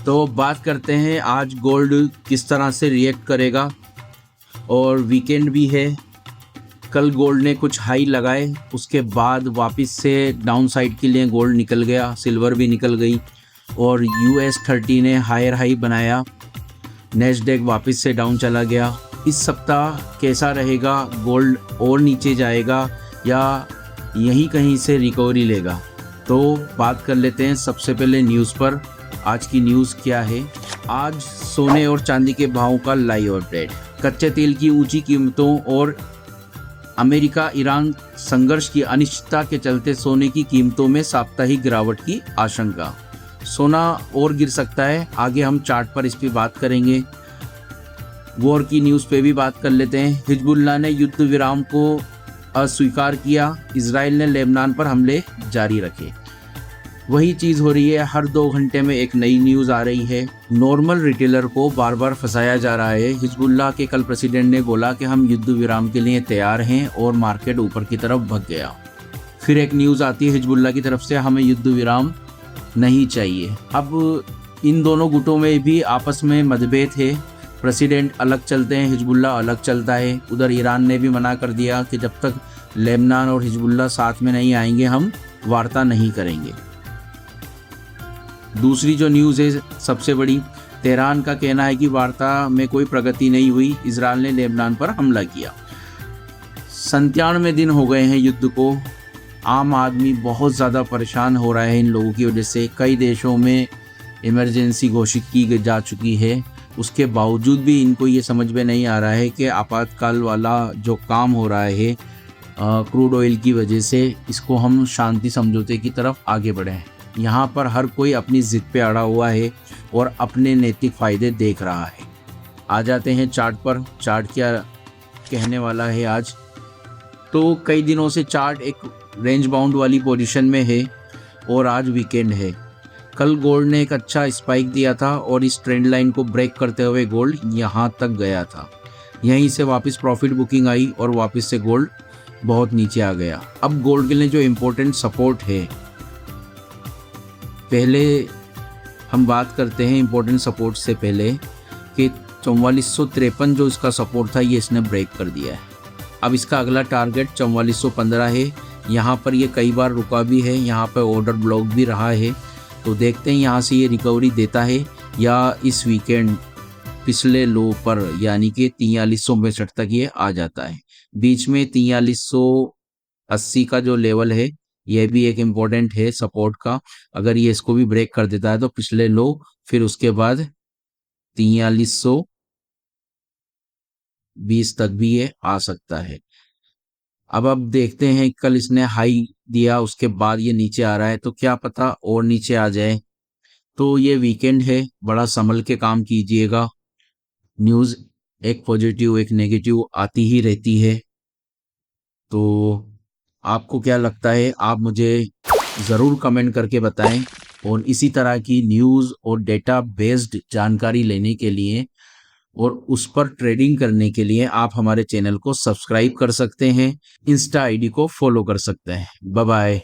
तो बात करते हैं आज गोल्ड किस तरह से रिएक्ट करेगा। और वीकेंड भी है, कल गोल्ड ने कुछ हाई लगाए, उसके बाद वापस से डाउन साइड के लिए गोल्ड निकल गया, सिल्वर भी निकल गई और US30 ने हायर हाई बनाया, नेस्डेक वापस से डाउन चला गया। इस सप्ताह कैसा रहेगा, गोल्ड और नीचे जाएगा या यहीं कहीं से रिकवरी लेगा? तो बात कर लेते हैं सबसे पहले न्यूज़ पर। आज की न्यूज़ क्या है? आज सोने और चांदी के भावों का लाइव अपडेट। कच्चे तेल की ऊंची कीमतों और अमेरिका ईरान संघर्ष की अनिश्चितता के चलते सोने की कीमतों में साप्ताहिक गिरावट की आशंका। सोना और गिर सकता है, आगे हम चार्ट पर इस पर बात करेंगे। वॉर की न्यूज़ पे भी बात कर लेते हैं। हिजबुल्लाह ने युद्ध विराम को अस्वीकार किया, इजराइल ने लेबनान पर हमले जारी रखे। वही चीज़ हो रही है, हर 2 घंटे में एक नई न्यूज़ आ रही है। नॉर्मल रिटेलर को बार बार फंसाया जा रहा है। हिजबुल्लाह के कल प्रेसिडेंट ने बोला कि हम युद्ध विराम के लिए तैयार हैं और मार्केट ऊपर की तरफ भग गया। फिर एक न्यूज़ आती है हिजबुल्लाह की तरफ से, हमें युद्ध विराम नहीं चाहिए। अब इन दोनों गुटों में भी आपस में मतभेद है, प्रेसिडेंट अलग चलते हैं, हिजबुल्लाह अलग चलता है। उधर ईरान ने भी मना कर दिया कि जब तक लेबनान और हिजबुल्लाह साथ में नहीं आएंगे हम वार्ता नहीं करेंगे। दूसरी जो न्यूज़ है सबसे बड़ी, तेहरान का कहना है कि वार्ता में कोई प्रगति नहीं हुई, इजराइल ने लेबनान पर हमला किया। 97 दिन हो गए हैं युद्ध को। आम आदमी बहुत ज़्यादा परेशान हो रहा है इन लोगों की वजह से। कई देशों में इमरजेंसी घोषित की जा चुकी है, उसके बावजूद भी इनको ये समझ में नहीं आ रहा है कि आपातकाल वाला जो काम हो रहा है क्रूड ऑयल की वजह से, इसको हम शांति समझौते की तरफ आगे बढ़ें। यहाँ पर हर कोई अपनी ज़िद पे अड़ा हुआ है और अपने नैतिक फ़ायदे देख रहा है। आ जाते हैं चार्ट पर। चार्ट क्या कहने वाला है आज? तो कई दिनों से चार्ट एक रेंज बाउंड वाली पोजीशन में है और आज वीकेंड है। कल गोल्ड ने एक अच्छा स्पाइक दिया था और इस ट्रेंड लाइन को ब्रेक करते हुए गोल्ड यहाँ तक गया था। यहीं से वापस प्रॉफिट बुकिंग आई और वापस से गोल्ड बहुत नीचे आ गया। अब गोल्ड के लिए जो इम्पोर्टेंट सपोर्ट है, पहले हम बात करते हैं इम्पोर्टेंट सपोर्ट से पहले कि 4453 जो इसका सपोर्ट था ये इसने ब्रेक कर दिया है। अब इसका अगला टारगेट 4415 है। यहाँ पर ये कई बार रुका भी है, यहाँ पर ऑर्डर ब्लॉक भी रहा है। तो देखते हैं यहाँ से ये रिकवरी देता है या इस वीकेंड पिछले लो पर यानी कि 4362 तक ये आ जाता है। बीच में 4380 का जो लेवल है ये भी एक इम्पोर्टेंट है सपोर्ट का। अगर ये इसको भी ब्रेक कर देता है तो पिछले लो, फिर उसके बाद 4320 तक भी ये आ सकता है। अब देखते हैं, कल इसने हाई दिया, उसके बाद ये नीचे आ रहा है, तो क्या पता और नीचे आ जाए। तो ये वीकेंड है, बड़ा संभल के काम कीजिएगा। न्यूज़ एक पॉजिटिव एक नेगेटिव आती ही रहती है। तो आपको क्या लगता है, आप मुझे ज़रूर कमेंट करके बताएं। और इसी तरह की न्यूज़ और डेटा बेस्ड जानकारी लेने के लिए और उस पर ट्रेडिंग करने के लिए आप हमारे चैनल को सब्सक्राइब कर सकते हैं, इंस्टा आईडी को फॉलो कर सकते हैं। Bye bye.